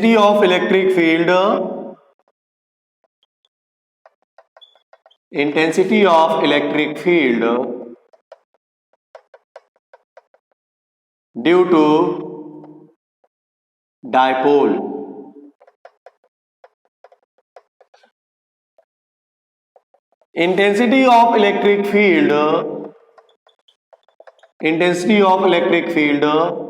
of electric field, intensity of electric field due to dipole. Intensity of electric field, intensity of electric field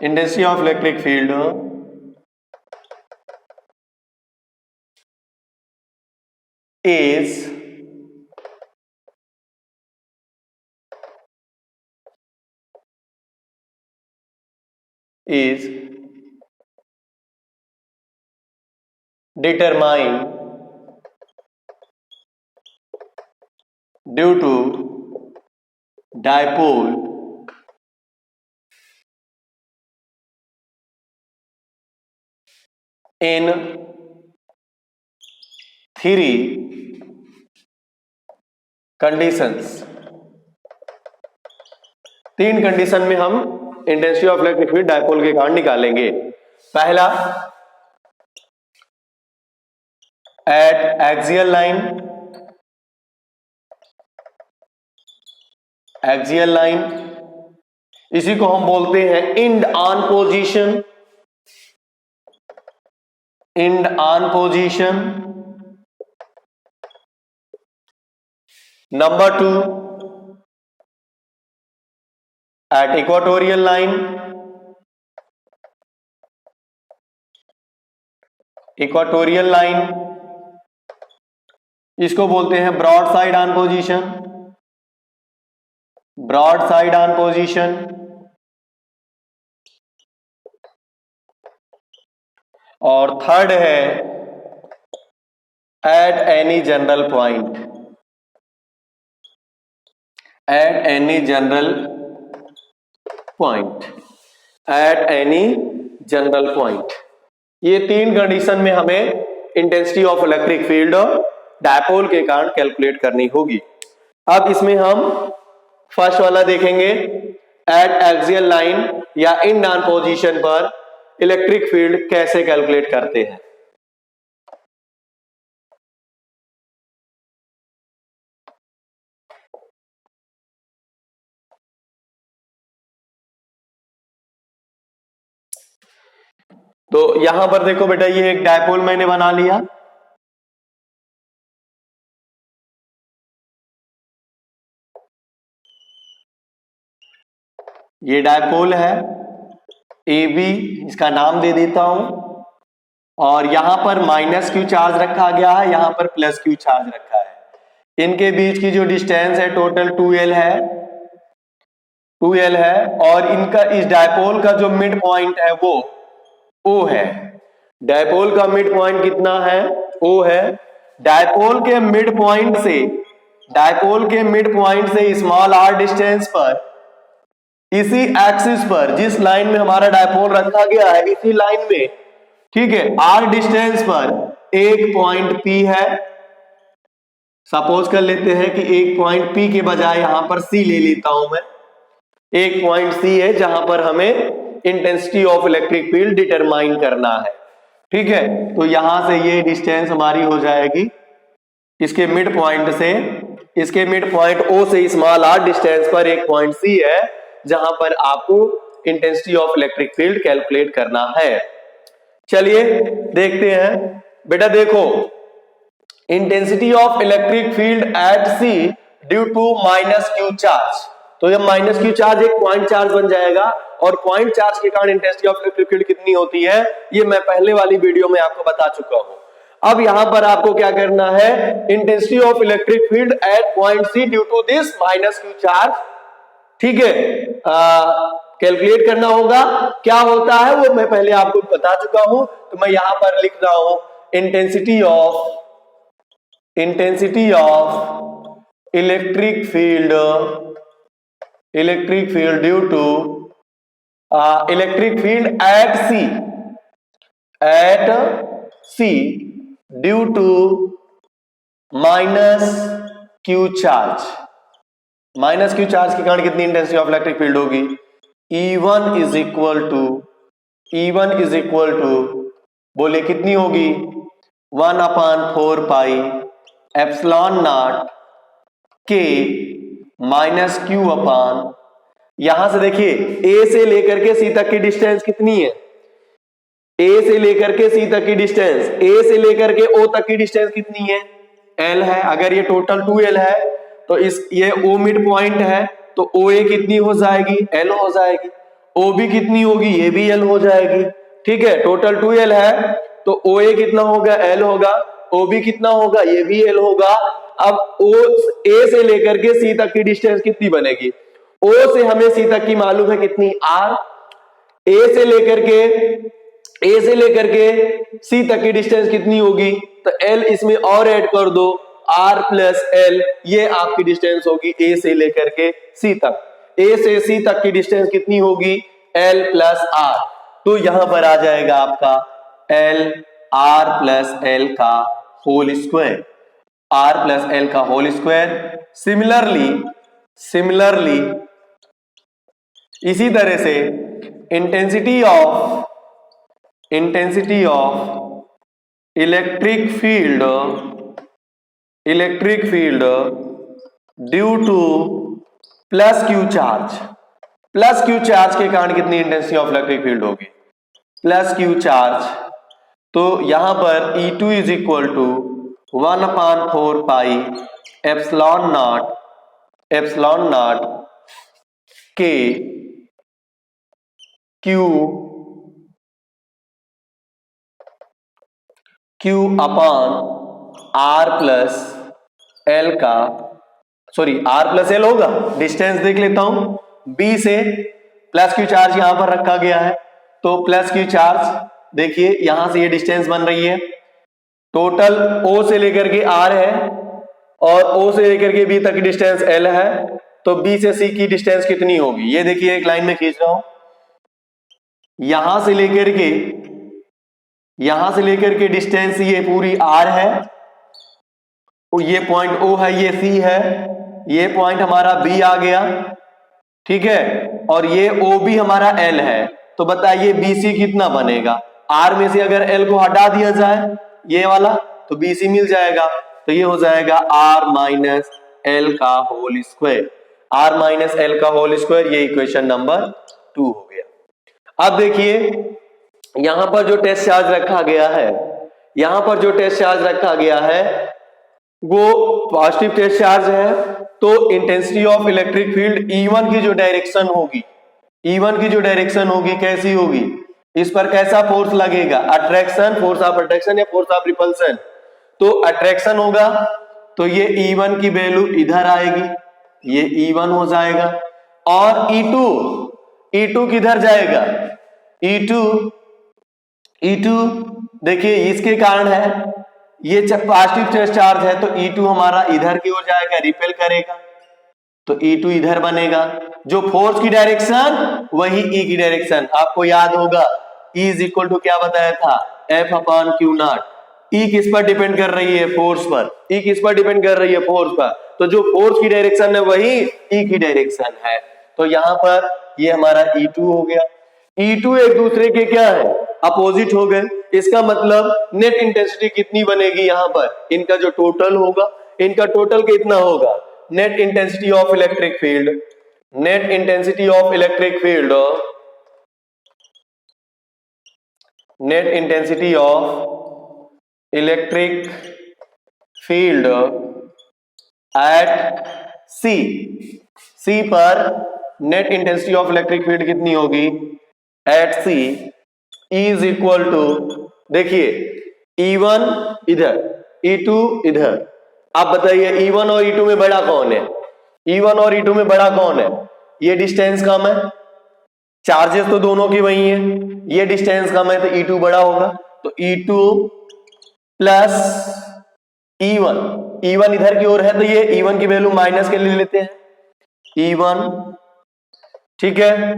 intensity of electric field is determined due to dipole in three conditions. तीन condition में हम intensity of electric field dipole के कारण निकालेंगे. पहला, at axial line, axial line इसी को हम बोलते हैं end on position, end on position. Number 2, at equatorial line, equatorial line इसको बोलते हैं broad side on position, broad side on position. और थर्ड है at any general point, at any general point, at any general point. ये तीन condition में हमें intensity of electric field dipole के कारण कैलकुलेट करनी होगी. अब इसमें हम फर्स्ट वाला देखेंगे, एट एक्सियल लाइन या इन ऑन पोजीशन पर इलेक्ट्रिक फील्ड कैसे कैलकुलेट करते हैं. तो यहां पर देखो बेटा, ये एक डायपोल मैंने बना लिया. ये डायपोल है ए बी, इसका नाम दे देता हूं. और यहां पर माइनस क्यू चार्ज रखा गया है, यहां पर प्लस क्यू चार्ज रखा है. इनके बीच की जो डिस्टेंस है टोटल 2L है, 2L है. और इनका इस डायपोल का जो मिड पॉइंट है वो O है. डायपोल का मिड पॉइंट कितना है? O है. डायपोल के मिड पॉइंट से, डायपोल के मिड पॉइंट से स्मॉल r डिस्टेंस पर, इसी एक्सिस पर जिस लाइन में हमारा डायपोल रखा गया है, इसी लाइन में, ठीक है, r डिस्टेंस पर एक पॉइंट P है. सपोज कर लेते हैं कि एक पॉइंट P के बजाय यहां पर C ले लेता हूं मैं. एक पॉइंट C है जहां पर हमें intensity of electric field determine करना है. ठीक है, तो यहां से ये डिस्टेंस हमारी हो जाएगी इसके मिड पॉइंट से, इसके मिड पॉइंट O से स्मॉल r डिस्टेंस पर एक पॉइंट C है जहां पर आपको intensity of electric field calculate करना है. चलिए देखते हैं बेटा. देखो, intensity of electric field at C due to minus Q charge. तो ये माइनस क्यू चार्ज एक पॉइंट चार्ज बन जाएगा. और पॉइंट चार्ज के कारण इंटेंसिटी ऑफ इलेक्ट्रिक फील्ड कितनी होती है, ये मैं पहले वाली वीडियो में आपको बता चुका हूं. अब यहां पर आपको क्या करना है, intensity of electric field at point C due to this minus Q charge, ठीक है, कैलकुलेट करना होगा. क्या होता है वो मैं पहले आपको बता चुका हूं. तो मैं यहां पर लिख रहा हूं intensity of electric field due to electric field at C due to minus Q charge. Minus Q charge के कारण कितनी इंटेंसिटी ऑफ इलेक्ट्रिक फील्ड होगी? E1 इज इक्वल टू बोले कितनी होगी? 1/4 पाई एप्सिलॉन नॉट के माइनस क्यू अपान, यहां से देखिए ए से लेकर के सी तक की डिस्टेंस कितनी है? ए से लेकर के सी तक की डिस्टेंस, ए से लेकर के ओ तक की डिस्टेंस कितनी है? एल है। अगर ये टोटल 2L है तो ये ओ मिड पॉइंट है तो ओ ए कितनी हो जाएगी? एल हो जाएगी। ओ बी कितनी होगी? ये भी एल हो जाएगी। ठीक है, टोटल 2L है तो ओ ए कितना होगा? एल होगा। ओ बी कितना होगा? ये भी एल होगा। अब ओ ए से लेकर के सी तक की डिस्टेंस कितनी बनेगी? ओ से हमें सी तक की मालूम है कितनी? आर। ए से लेकर के सी तक की डिस्टेंस कितनी होगी? तो एल इसमें और ऐड कर दो, आर प्लस एल, ये आपकी डिस्टेंस होगी ए से लेकर के सी तक। ए से सी तक की डिस्टेंस कितनी होगी? L plus R. तो यहां पर आ जाएगा आपका एल आर प्लस एल का whole square, R plus L का होल स्क्वायर। सिमिलरली इसी तरह से intensity of electric field due to plus Q charge के कारण कितनी इंटेंसिटी ऑफ इलेक्ट्रिक फील्ड होगी? Plus Q charge. तो यहां पर E2 is equal to 1/4 pi epsilon naught के Q upon R plus L का, सॉरी आर प्लस एल होगा। डिस्टेंस देख लेता हूं, बी से प्लस क्यू चार्ज यहां पर रखा गया है तो प्लस क्यू चार्ज देखिए यहां से ये डिस्टेंस बन रही है। टोटल ओ से लेकर के आर है और ओ से लेकर के बी तक की डिस्टेंस एल है, तो बी से सी की डिस्टेंस कितनी होगी? ये देखिए एक लाइन में खींच रहा हूं, यहां से लेकर के डिस्टेंस ये पूरी आर है, ये पॉइंट ओ है, ये सी है, ये पॉइंट हमारा बी आ गया। ठीक है, और ये ओ बी हमारा एल है। तो बताइए बीसी कितना बनेगा? आर में से अगर एल को हटा दिया जाए ये वाला तो बीसी मिल जाएगा। तो ये हो जाएगा आर माइनस एल का whole square, R minus L का होल स्क्वायर। ये इक्वेशन नंबर 2 हो गया। अब देखिए यहां पर जो टेस्ट चार्ज रखा गया है वो पॉजिटिव टेस्ट चार्ज है, तो intensity of electric field E1 की जो डायरेक्शन होगी कैसी होगी? इस पर कैसा फोर्स लगेगा? अट्रैक्शन, फोर्स ऑफ अट्रैक्शन या फोर्स ऑफ रिपल्सन? तो अट्रैक्शन होगा तो ये E1 की वैल्यू इधर आएगी, ये E1 हो जाएगा। और E2 किधर जाएगा? E2 देखिए इसके कारण है, ये पॉजिटिव टेस्ट चार्ज है तो E2 हमारा इधर की ओर जाएगा, रिपेल करेगा, तो E2 इधर बनेगा। जो फोर्स की डायरेक्शन वही E की डायरेक्शन। आपको याद होगा E इज इक्वल टू क्या बताया था? F/Q0। E किस पर डिपेंड कर रही है? फोर्स पर। E किस पर डिपेंड कर रही है? फोर्स पर। तो जो फोर्स की डायरेक्शन है वही E की डायरेक्शन है। तो यहां पर ये हमारा E2 हो गया। E2 एक दूसरे के क्या है? अपोजिट हो गए। इसका मतलब नेट इंटेंसिटी कितनी बनेगी? यहां पर इनका जो टोटल होगा, इनका टोटल कितना होगा? Net intensity of electric field at C पर net intensity of electric field कितनी होगी? At C is equal to, देखिए E1 इधर, E2 इधर। आप बताइए E1 और E2 में बड़ा कौन है? E1 और E2 में बड़ा कौन है? ये डिस्टेंस कम है, चार्जेस तो दोनों की वही है, ये डिस्टेंस कम है तो E2 बड़ा होगा। तो E2 प्लस E1 इधर की ओर है तो ये E1 की वैल्यू माइनस के लिए लेते हैं, E1। ठीक है,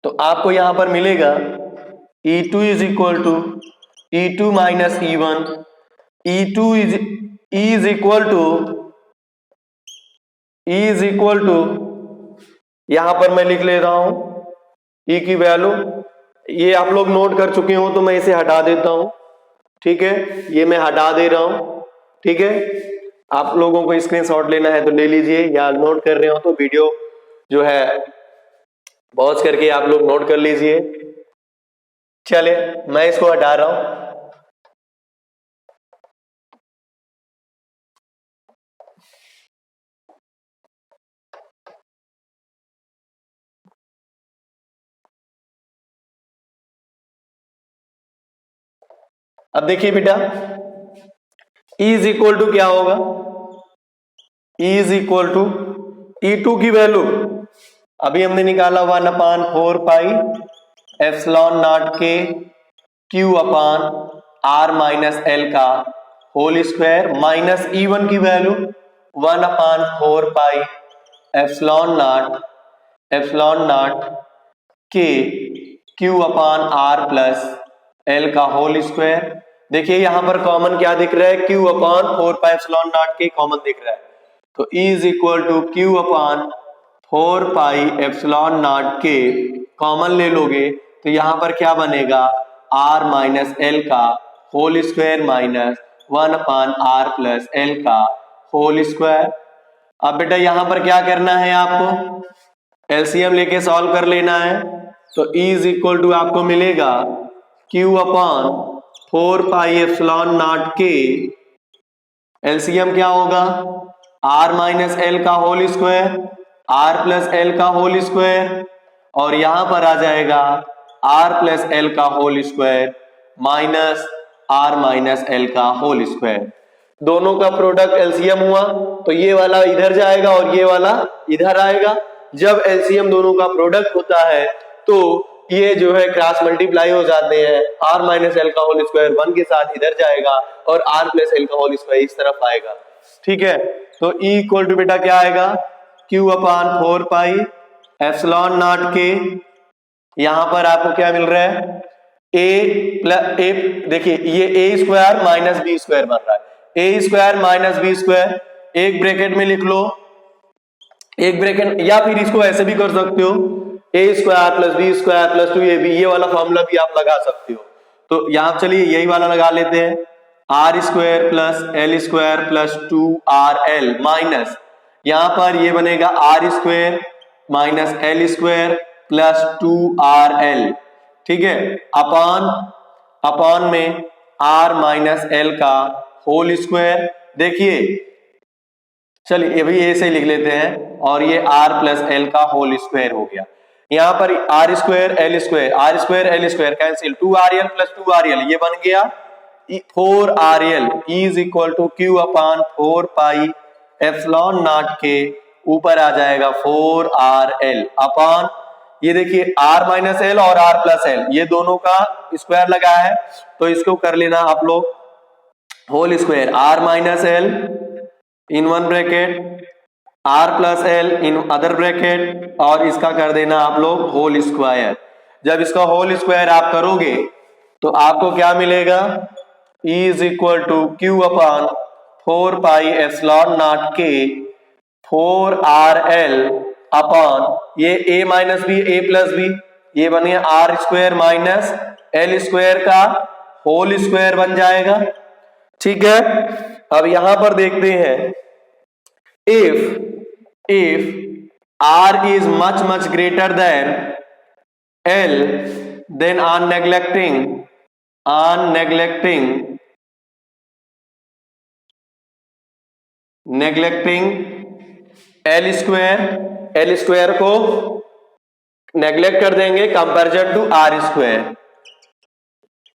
तो आपको यहां पर मिलेगा E2 is equal to E2 minus E1, E2 is equal to E is equal to, यहां पर मैं लिख ले रहा हूं E की वैल्यू, ये आप लोग नोट कर चुके हो तो मैं इसे हटा देता हूं, ठीक है, ये मैं हटा दे रहा हूं, ठीक है। आप लोगों को स्क्रीनशॉट लेना है तो ले लीजिए, या नोट कर रहे हो तो वीडियो जो है पॉज करके आप लोग नोट कर लीजिए। चले मैं इसको हटा रहा हूं। अब देखिए बेटा, E इज इक्वल टू क्या होगा, E is equal to E2 की वैल्यू अभी हमने निकाला 1/4 पाई एप्सिलॉन नॉट के Q upon R minus L का होल स्क्वायर, माइनस E1 की वैल्यू 1/4 पाई एप्सिलॉन नॉट के Q upon R plus L का होल स्क्वायर। देखिए यहां पर कॉमन क्या दिख रहा है, Q upon 4 pi epsilon naught के कॉमन दिख रहा है, तो E is equal to Q upon 4 pi epsilon naught के कॉमन ले लोगे तो यहां पर क्या बनेगा, R माइनस एल का whole square minus 1/R plus L का होल स्क्वायर। अब बेटा यहां पर क्या करना है, आपको एलसीएम लेके सॉल्व कर लेना है, तो E इज इक्वल टू आपको मिलेगा Q upon 4 pi epsilon naught के, एलसीएम क्या होगा, R माइनस एल का whole square R plus L का होल स्क्वायर, और यहां पर आ जाएगा R प्लस एल का whole square minus R minus L का होल स्क्वायर। दोनों का प्रोडक्ट एलसीएम हुआ तो ये वाला इधर जाएगा और ये वाला इधर आएगा। जब एलसीएम दोनों का प्रोडक्ट होता है तो ये जो है क्रॉस मल्टीप्लाई हो जाते हैं, R माइनस एल का होल स्क्वायर 1 के साथ इधर जाएगा और R प्लस एल का होल स्क्वायर इस तरफ आएगा, ठीक है। तो E इक्वल टू बेटा क्या आएगा, Q upon 4 pi epsilon naught के, यहां पर आपको क्या मिल रहा है, ए प्लस ए, देखिए ये ए स्क्वायर माइनस बी स्क्वायर बन रहा है, ए स्क्वायर माइनस बी स्क्वायर, एक ब्रैकेट में लिख लो, एक ब्रैकेट, या फिर इसको ऐसे भी कर सकते हो, A square plus B square plus 2ab, ये वाला फॉर्मूला भी आप लगा सकते हो। तो यहां चलिए यही वाला लगा लेते हैं, R square plus L square plus 2RL minus, यहां पर ये बनेगा R square minus L square plus 2RL, ठीक है, अपॉन में R माइनस एल का होल स्क्वायर। देखिए चलिए ये भी ऐसे लिख लेते हैं, और ये R प्लस एल का होल स्क्वायर हो गया। यहां पर R square L square cancel, 2RL plus 2RL ये बन गया 4RL is equal to Q upon 4 pi epsilon naught के ऊपर आ जाएगा 4RL अपान, ये देखिए R माइनस एल और R प्लस एल ये दोनों का स्क्वायर लगा है, तो इसको कर लेना आप लोग whole square, R minus L in one bracket, R plus L in other bracket, और इसका कर देना आप लोग होल स्क्वायर। जब इसका होल स्क्वायर आप करोगे तो आपको क्या मिलेगा, E is equal to Q upon 4 pi epsilon naught के 4RL अपॉन ये a minus B a plus B, ये बन गया R square minus L square का होल स्क्वायर बन जाएगा, ठीक है। अब यहां पर देखते हैं, if R is much greater than L, then on neglecting L square को नेग्लेक्ट कर देंगे comparison to R square,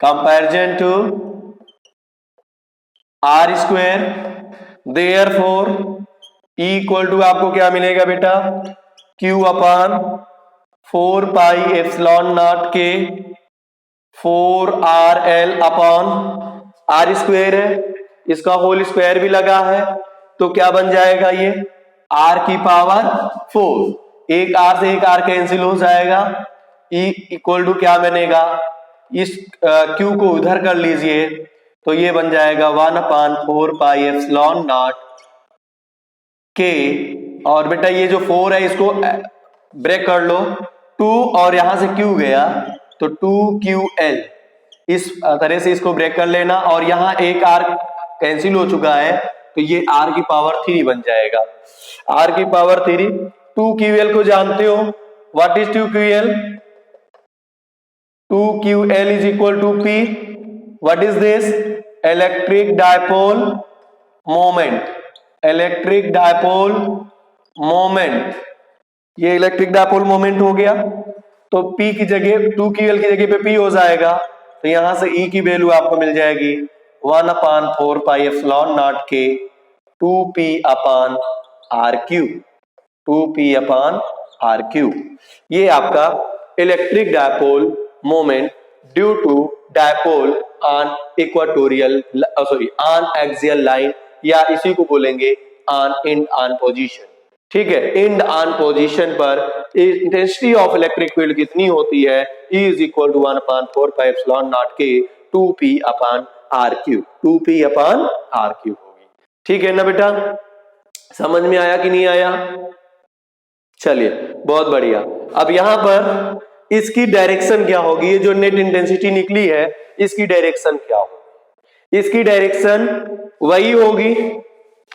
comparison to R square, therefore E equal to आपको क्या मिलेगा बेटा, Q upon 4 pi epsilon naught के 4RL अपॉन R स्क्वायर है, इसका होल स्क्वायर भी लगा है, तो क्या बन जाएगा, ये R की पावर 4, एक R से एक R कैंसिल हो जाएगा, E इक्वल टू क्या बनेगा, इस Q को उधर कर लीजिए तो ये बन जाएगा 1/4 पाई एप्सिलॉन नॉट के और बेटा ये जो 4 है इसको ब्रेक कर लो, 2 और यहां से Q गया तो 2QL, इस तरह से इसको ब्रेक कर लेना। और यहाँ एक R कैंसिल हो चुका है तो ये R की पावर 3 बन जाएगा, R की पावर 3। 2QL को जानते हो, what is 2QL? 2QL is equal to P. What is this? Electric dipole moment. Electric dipole moment. ये इलेक्ट्रिक डायपोल मोमेंट हो गया, तो P की जगह 2QL की जगह पे P हो जाएगा, तो यहां से E की वैल्यू आपको मिल जाएगी 1/4 pi epsilon naught K 2P upon RQ, 2P upon RQ। ये आपका electric dipole moment due to dipole on equatorial on axial line, या इसी को बोलेंगे ऑन इंड ऑन पोजीशन। ठीक है, इंड ऑन पोजीशन पर इंटेंसिटी ऑफ इलेक्ट्रिक फील्ड कितनी होती है? E is equal to 1/4 pi epsilon naught K 2P upon RQ, 2P upon RQ होगी। ठीक है ना बेटा, समझ में आया कि नहीं आया? चलिए बहुत बढ़िया। अब यहां पर इसकी डायरेक्शन क्या होगी? ये जो नेट इंटेंसिटी निकली है इसकी डायरेक्शन क्या होगी? इसकी डायरेक्शन वही होगी,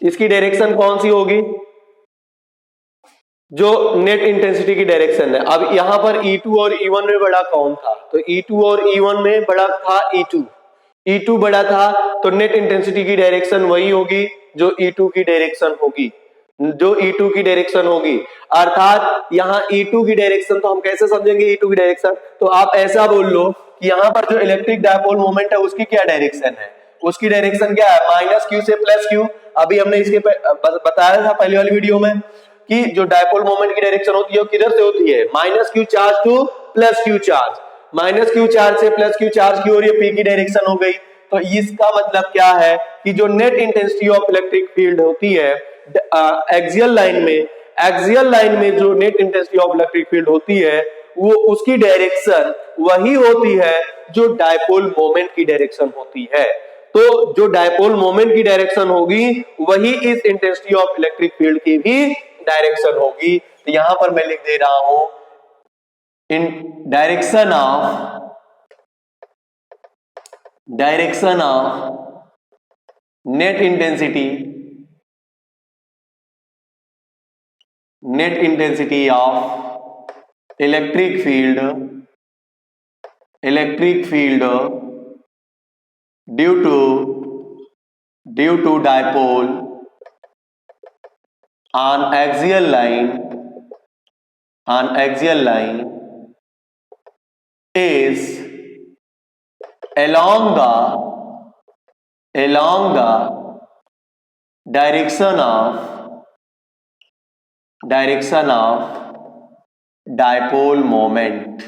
इसकी डायरेक्शन कौन सी होगी? जो नेट इंटेंसिटी की डायरेक्शन है। अब यहां पर E2 और E1 में बड़ा कौन था? तो E2 और E1 में बड़ा था E2, E2 बड़ा था तो नेट इंटेंसिटी की डायरेक्शन वही होगी जो E2 की डायरेक्शन होगी, जो E2 की डायरेक्शन होगी। अर्थात यहाँ E2 की डायरेक्शन तो हम कैसे समझेंगे E2 की डायरेक्शन? तो आप ऐसा बोल लो कि यहाँ पर जो इलेक्ट्रिक डायपोल मोमेंट है उसकी क्या डायरेक्शन है? उसकी डायरेक्शन क्या है? -Q से +Q। अभी हमने इसके बताया था पहले वाली वीडियो में कि जो डायपोल मोमेंट की डायरेक्शन होती है वो किधर से होती है? -Q charge to +Q charge, -Q charge से +Q चार्ज की ओर ये P की डायरेक्शन हो गई। तो इसका मतलब क्या है कि जो net intensity of electric field होती है एक्सियल लाइन में जो net intensity of electric field होती है वो उसकी डायरेक्शन वही होती है जो डायपोल मोमेंट की डायरेक्शन होती है। तो जो डायपोल मोमेंट की डायरेक्शन होगी वही इस इंटेंसिटी ऑफ इलेक्ट्रिक फील्ड की भी डायरेक्शन होगी। तो यहां पर मैं लिख दे रहा हूं in direction of net intensity of electric field due to dipole on axial line is along the direction of dipole moment।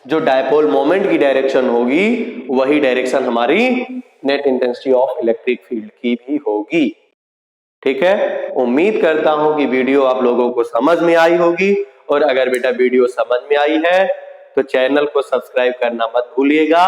जो डायपोल मोमेंट की डायरेक्शन होगी वही डायरेक्शन हमारी net intensity of electric field की भी होगी। ठीक है, उम्मीद करता हूं कि वीडियो आप लोगों को समझ में आई होगी, और अगर बेटा वीडियो समझ में आई है तो चैनल को सब्सक्राइब करना मत भूलिएगा